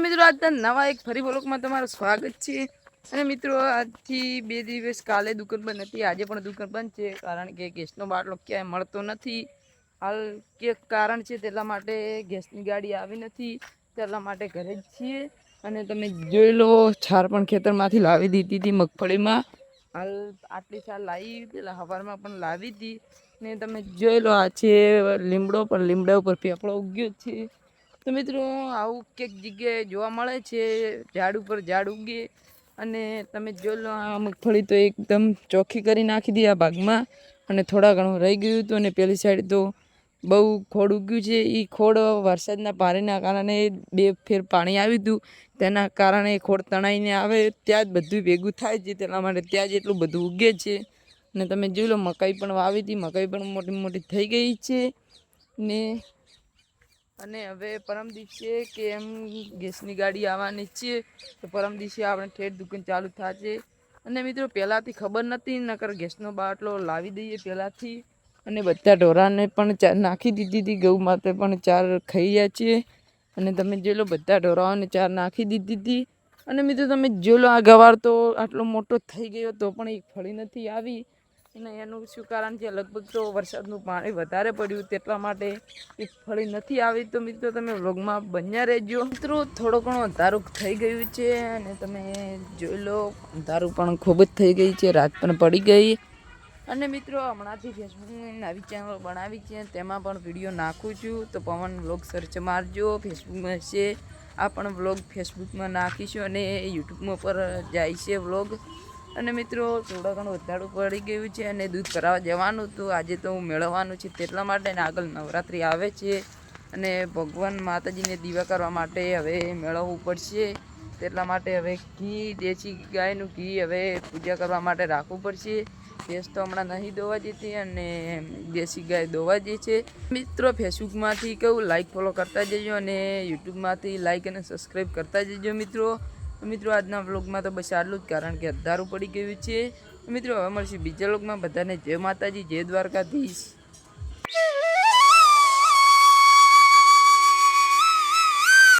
મિત્રો આજના નવા એક ફરી વ્લોગમાં તમારું સ્વાગત છે। અને મિત્રો આજથી 2 દિવસ કાલે દુકાન બંધ હતી, આજે પણ દુકાન બંધ છે, કારણ કે ગેસનો બાટલો ક્યાંય મળતો નથી। હાલ કે કારણ છે તેટલા માટે ગેસની ગાડી આવી નથી, તેટલા માટે ઘરે જ છીએ। અને તમે જોઈ લો છાર પણ ખેતરમાંથી લાવી દીધી હતી મગફળીમાં। હાલ આટલી છાર લાવી, પેલા હવારમાં પણ લાવી હતી ને તમે જોઈ લો આ છે લીમડો, પણ લીમડા ઉપર પેપળો ઉગ્યો છે। તો મિત્રો આવું કંઈક જગ્યાએ જોવા મળે છે, ઝાડ ઉપર ઝાડ ઉગે। અને તમે જોઈ લો આ મગફળી તો એકદમ ચોખ્ખી કરી નાખી હતી આ ભાગમાં, અને થોડા ઘણું રહી ગયું હતું। અને પેલી સાઈડ તો બહુ ખોડ ઉગ્યું છે, એ ખોડ વરસાદના પાણીના કારણે 2 ફેર પાણી આવ્યું હતું, તેના કારણે ખોડ તણાઈને આવે ત્યાં જ બધું ભેગું થાય છે, તેના માટે ત્યાં જ એટલું બધું ઉગે છે। અને તમે જોઈ લો મકાઈ પણ વાવી હતી, મકાઈ પણ મોટી મોટી થઈ ગઈ છે ને। અને હવે પરમ દિવસે કે એમ ગેસની ગાડી આવવાની છે, તો પરમ દિવસે આપણે ઠેઠ દુકાન ચાલુ થશે। અને મિત્રો પહેલાંથી ખબર નથી, નકર ગેસનો બાટલો લાવી દઈએ પહેલાંથી। અને બધા ઢોરાને પણ ચાર નાખી દીધી હતી, ગૌ માતા પણ ચાર ખાઈ રહ્યા છીએ। અને તમે જોઈ લો બધા ઢોરાઓને ચાર નાખી દીધી હતી। અને મિત્રો તમે જોઈ લો આ ગવાર તો આટલો મોટો થઈ ગયો તો પણ એક ફળી નથી આવી, અને એનું શું કારણ છે? લગભગ તો વરસાદનું પાણી વધારે પડ્યું તેટલા માટે એક ફળી નથી આવી। તો મિત્રો તમે વ્લોગમાં બન્યા રહેજો। મિત્રો થોડો ઘણો અંધારું થઈ ગયું છે, અને તમે જોઈ લો અંધારું પણ ખૂબ જ થઈ ગઈ છે, રાત પણ પડી ગઈ। અને મિત્રો હમણાંથી ફેસબુકની નવી ચેનલ બનાવી છે, તેમાં પણ વિડીયો નાખું છું, તો પવન વ્લોગ સર્ચ મારજો, ફેસબુકમાં છે આ પણ વ્લોગ ફેસબુકમાં નાખીશું, અને યુટ્યુબમાં પર જાય છે વ્લોગ। અને મિત્રો થોડા ઘણું વધારું પડી ગયું છે, અને દૂધ ભરાવા જવાનું હતું, આજે તો હું મેળવવાનું છે તેટલા માટે, ને આગળ નવરાત્રિ આવે છે, અને ભગવાન માતાજીને દીવા કરવા માટે હવે મેળવવું પડશે, તેટલા માટે હવે ઘી, દેશી ગાયનું ઘી હવે પૂજા કરવા માટે રાખવું પડશે। ભેંસ તો હમણાં નહીં દોવા જતી, અને દેશી ગાય દોવા જઈ છે। મિત્રો ફેસબુકમાંથી કહું લાઈક ફોલો કરતા જજો, અને યુટ્યુબમાંથી લાઈક અને સબસ્ક્રાઈબ કરતા જજો મિત્રો। મિત્રો આજના વ્લોગમાં તો બસ આટલું જ, કારણ કે અંધારું પડી ગયું છે। મિત્રો હવે મળશે બીજા વ્લોગમાં, બધાને જય માતાજી, જય દ્વારકાધીશ।